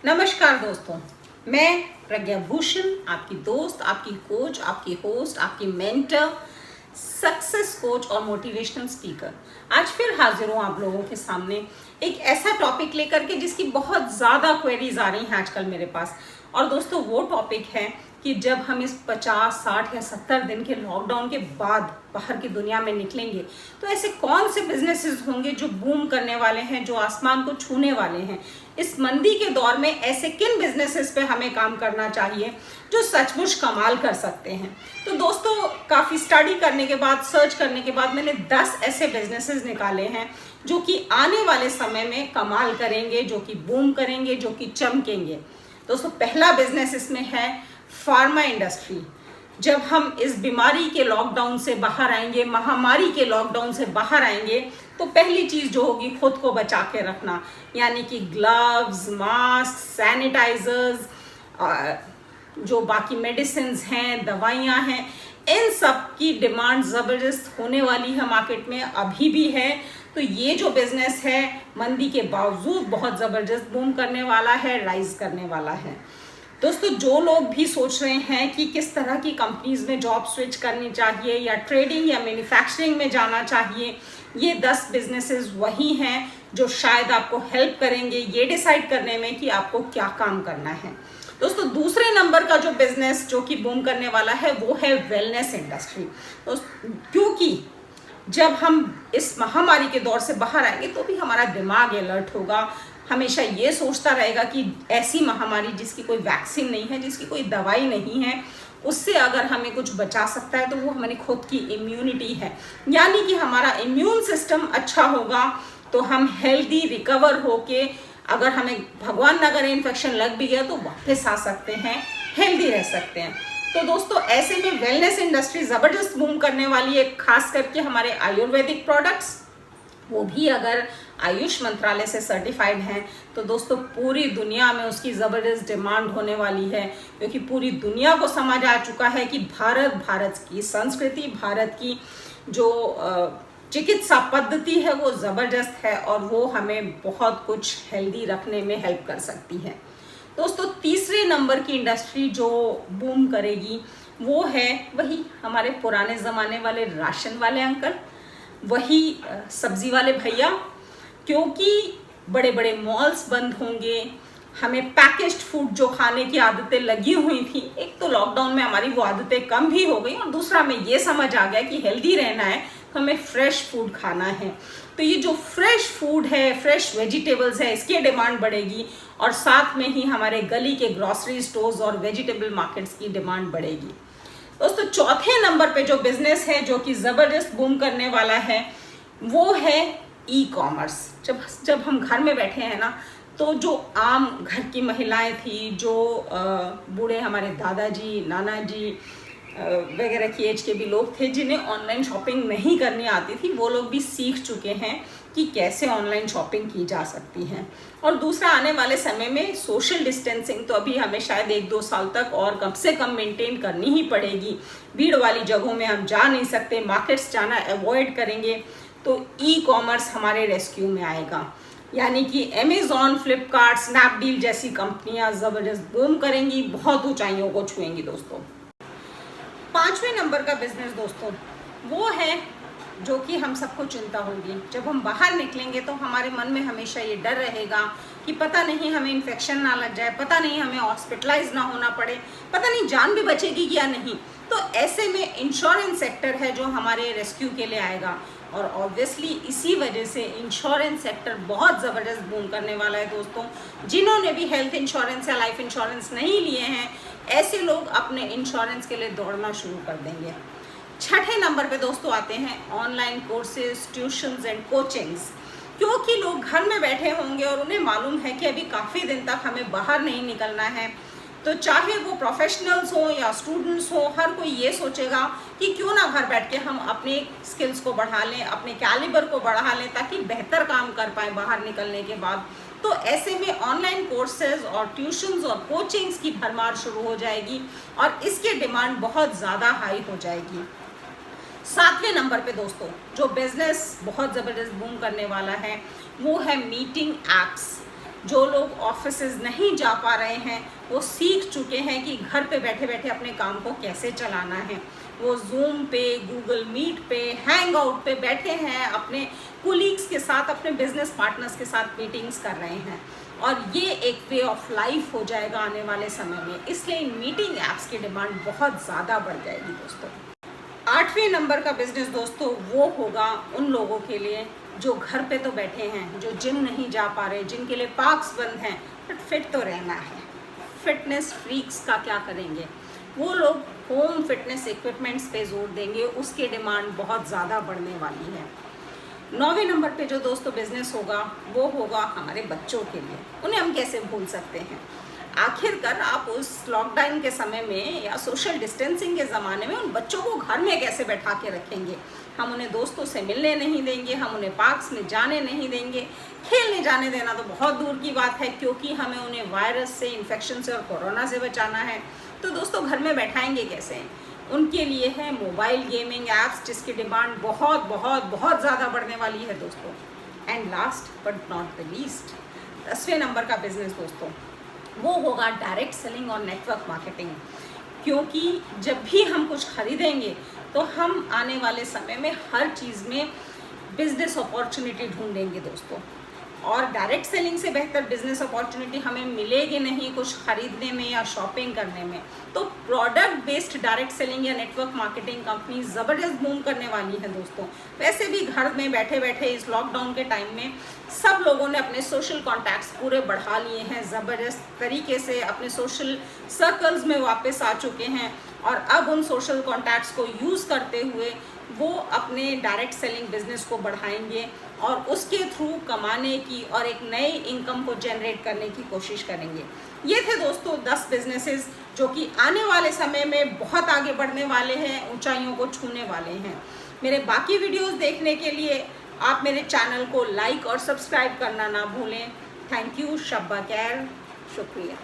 नमस्कार दोस्तों, मैं प्रज्ञा भूषण, आपकी दोस्त, आपकी कोच, आपकी होस्ट, आपकी मेंटर, सक्सेस कोच और मोटिवेशनल स्पीकर। आज फिर हाजिर हूँ आप लोगों के सामने एक ऐसा टॉपिक लेकर के जिसकी बहुत ज़्यादा क्वेरीज आ रही हैं आजकल मेरे पास। और दोस्तों वो टॉपिक है कि जब हम इस 50, 60 या 70 दिन के लॉकडाउन के बाद बाहर की दुनिया में निकलेंगे तो ऐसे कौन से बिजनेसेस होंगे जो बूम करने वाले हैं, जो आसमान को छूने वाले हैं। इस मंदी के दौर में ऐसे किन बिजनेसेस पे हमें काम करना चाहिए जो सचमुच कमाल कर सकते हैं। तो दोस्तों काफ़ी स्टडी करने के बाद, सर्च करने के बाद मैंने 10 ऐसे बिजनेसेस निकाले हैं जो कि आने वाले समय में कमाल करेंगे, जो कि बूम करेंगे, जो कि चमकेंगे। दोस्तों पहला बिजनेस इसमें है फार्मा इंडस्ट्री। जब हम इस बीमारी के लॉकडाउन से बाहर आएंगे, महामारी के लॉकडाउन से बाहर आएंगे, तो पहली चीज़ जो होगी खुद को बचा के रखना, यानी कि ग्लव्स, मास्क, सैनिटाइजर्स, जो बाकी मेडिसिन्स हैं, दवाइयाँ हैं, इन सब की डिमांड ज़बरदस्त होने वाली है मार्केट में, अभी भी है। तो ये जो बिज़नेस है मंदी के बावजूद बहुत ज़बरदस्त बूम करने वाला है, राइज करने वाला है। दोस्तों जो लोग भी सोच रहे हैं कि किस तरह की कंपनीज में जॉब स्विच करनी चाहिए या ट्रेडिंग या मैन्युफैक्चरिंग में जाना चाहिए, ये 10 बिजनेसेस वही हैं जो शायद आपको हेल्प करेंगे ये डिसाइड करने में कि आपको क्या काम करना है। दोस्तों दूसरे नंबर का जो बिजनेस जो कि बूम करने वाला है वो है वेलनेस इंडस्ट्री। तो क्योंकि जब हम इस महामारी के दौर से बाहर आएंगे तो भी हमारा दिमाग अलर्ट होगा, हमेशा ये सोचता रहेगा कि ऐसी महामारी जिसकी कोई वैक्सीन नहीं है, जिसकी कोई दवाई नहीं है, उससे अगर हमें कुछ बचा सकता है तो वो हमारी खुद की इम्यूनिटी है। यानी कि हमारा इम्यून सिस्टम अच्छा होगा तो हम हेल्दी रिकवर होके, अगर हमें भगवान न करे इन्फेक्शन लग भी गया तो वापस आ सकते हैं, हेल्दी रह सकते हैं। तो दोस्तों ऐसे में वेलनेस इंडस्ट्री ज़बरदस्त बूम करने वाली है, खास करके हमारे आयुर्वेदिक प्रोडक्ट्स, वो भी अगर आयुष मंत्रालय से सर्टिफाइड हैं तो दोस्तों पूरी दुनिया में उसकी ज़बरदस्त डिमांड होने वाली है, क्योंकि पूरी दुनिया को समझ आ चुका है कि भारत की संस्कृति, भारत की जो चिकित्सा पद्धति है वो ज़बरदस्त है और वो हमें बहुत कुछ हेल्दी रखने में हेल्प कर सकती है। दोस्तों तीसरे नंबर की इंडस्ट्री जो बूम करेगी वो है वही हमारे पुराने ज़माने वाले राशन वाले अंकल, वही सब्जी वाले भैया। क्योंकि बड़े बड़े मॉल्स बंद होंगे, हमें पैकेज्ड फूड जो खाने की आदतें लगी हुई थी, एक तो लॉकडाउन में हमारी वो आदतें कम भी हो गई और दूसरा हमें ये समझ आ गया कि हेल्दी रहना है तो हमें फ्रेश फूड खाना है। तो ये जो फ्रेश फूड है, फ्रेश वेजिटेबल्स है, इसकी डिमांड बढ़ेगी और साथ में ही हमारे गली के ग्रॉसरी स्टोर्स और वेजिटेबल मार्केट्स की डिमांड बढ़ेगी। दोस्तों चौथे नंबर पे जो बिजनेस है जो कि ज़बरदस्त बूम करने वाला है वो है ई कॉमर्स। जब हम घर में बैठे हैं ना, तो जो आम घर की महिलाएं थी, जो बूढ़े हमारे दादाजी, नाना जी वगैरह की एज के भी लोग थे जिन्हें ऑनलाइन शॉपिंग नहीं करनी आती थी, वो लोग भी सीख चुके हैं कि कैसे ऑनलाइन शॉपिंग की जा सकती है। और दूसरा आने वाले समय में सोशल डिस्टेंसिंग तो अभी हमें शायद 1-2 साल तक और कम से कम मेंटेन करनी ही पड़ेगी। भीड़ वाली जगहों में हम जा नहीं सकते, मार्केट्स जाना अवॉइड करेंगे, तो ई कॉमर्स हमारे रेस्क्यू में आएगा। यानी कि अमेज़ॉन, फ्लिपकार्ट, स्नैपडील जैसी कंपनियां ज़बरदस्त बूम करेंगी, बहुत ऊंचाइयों को छुएंगी। दोस्तों पांचवें नंबर का बिजनेस दोस्तों वो है जो कि हम सबको चिंता होगी। जब हम बाहर निकलेंगे तो हमारे मन में हमेशा ये डर रहेगा कि पता नहीं हमें इन्फेक्शन ना लग जाए, पता नहीं हमें हॉस्पिटलाइज ना होना पड़े, पता नहीं जान भी बचेगी या नहीं। तो ऐसे में इंश्योरेंस सेक्टर है जो हमारे रेस्क्यू के लिए आएगा और ऑब्वियसली इसी वजह से इंश्योरेंस सेक्टर बहुत ज़बरदस्त बूम करने वाला है। दोस्तों जिन्होंने भी हेल्थ इंश्योरेंस या लाइफ इंश्योरेंस नहीं लिए हैं, ऐसे लोग अपने इंश्योरेंस के लिए दौड़ना शुरू कर देंगे। छठे नंबर पे दोस्तों आते हैं online courses, tuitions and coachings. क्योंकि लोग घर में बैठे होंगे और उन्हें मालूम है कि अभी काफ़ी दिन तक हमें बाहर नहीं निकलना है, तो चाहे वो प्रोफेशनल्स हो या स्टूडेंट्स हो, हर कोई ये सोचेगा कि क्यों ना घर बैठ के हम अपने स्किल्स को बढ़ा लें, अपने कैलिबर को बढ़ा लें, ताकि बेहतर काम कर पाएँ बाहर निकलने के बाद। तो ऐसे में ऑनलाइन कोर्सेज और ट्यूशन्स और कोचिंग्स की भरमार शुरू हो जाएगी और इसकी डिमांड बहुत ज़्यादा हाई हो जाएगी। सातवें नंबर पे दोस्तों जो बिजनेस बहुत ज़बरदस्त बूम करने वाला है वो है मीटिंग एप्स। जो लोग ऑफिसेज नहीं जा पा रहे हैं वो सीख चुके हैं कि घर पे बैठे बैठे अपने काम को कैसे चलाना है। वो जूम पे, गूगल मीट पे, हैंग आउट पे बैठे हैं, अपने कुलीग्स के साथ, अपने बिजनेस पार्टनर्स के साथ मीटिंग्स कर रहे हैं और ये एक वे ऑफ लाइफ हो जाएगा आने वाले समय में। इसलिए इन मीटिंग ऐप्स की डिमांड बहुत ज़्यादा बढ़ जाएगी दोस्तों। 8वें नंबर का बिजनेस दोस्तों वो होगा उन लोगों के लिए जो घर पे तो बैठे हैं, जो जिम नहीं जा पा रहे, जिनके लिए पार्क्स बंद हैं, बट फिट तो रहना है। फिटनेस फ्रीक्स का क्या करेंगे? वो लोग होम फिटनेस इक्विपमेंट्स पे जोर देंगे, उसकी डिमांड बहुत ज़्यादा बढ़ने वाली है। 9वें नंबर पे जो दोस्तों बिजनेस होगा वो होगा हमारे बच्चों के लिए। उन्हें हम कैसे भूल सकते हैं? आखिरकार आप उस लॉकडाउन के समय में या सोशल डिस्टेंसिंग के ज़माने में उन बच्चों को घर में कैसे बैठा के रखेंगे? हम उन्हें दोस्तों से मिलने नहीं देंगे, हम उन्हें पार्क्स में जाने नहीं देंगे, खेलने जाने देना तो बहुत दूर की बात है, क्योंकि हमें उन्हें वायरस से, इन्फेक्शन से और कोरोना से बचाना है। तो दोस्तों घर में बैठाएंगे कैसे? उनके लिए है मोबाइल गेमिंग ऐप्स, जिसकी डिमांड बहुत बहुत बहुत ज़्यादा बढ़ने वाली है दोस्तों। And last but not the least, 10वें नंबर का बिजनेस दोस्तों वो होगा डायरेक्ट सेलिंग और नेटवर्क मार्केटिंग। क्योंकि जब भी हम कुछ खरीदेंगे तो हम आने वाले समय में हर चीज़ में बिजनेस अपॉर्चुनिटी ढूंढेंगे दोस्तों, और डायरेक्ट सेलिंग से बेहतर बिजनेस अपॉर्चुनिटी हमें मिलेगी नहीं कुछ खरीदने में या शॉपिंग करने में। तो प्रोडक्ट बेस्ड डायरेक्ट सेलिंग या नेटवर्क मार्केटिंग कंपनी ज़बरदस्त बूम करने वाली है दोस्तों। वैसे भी घर में बैठे बैठे इस लॉकडाउन के टाइम में सब लोगों ने अपने सोशल कॉन्टैक्ट्स पूरे बढ़ा लिए हैं, ज़बरदस्त तरीके से अपने सोशल सर्कल्स में वापस आ चुके हैं, और अब उन सोशल कॉन्टैक्ट्स को यूज़ करते हुए वो अपने डायरेक्ट सेलिंग बिजनेस को बढ़ाएंगे और उसके थ्रू कमाने की और एक नए इनकम को जनरेट करने की कोशिश करेंगे। ये थे दोस्तों 10 बिजनेसेस जो कि आने वाले समय में बहुत आगे बढ़ने वाले हैं, ऊंचाइयों को छूने वाले हैं। मेरे बाकी वीडियोस देखने के लिए आप मेरे चैनल को लाइक और सब्सक्राइब करना ना भूलें। थैंक यू, शब्बा खैर, शुक्रिया।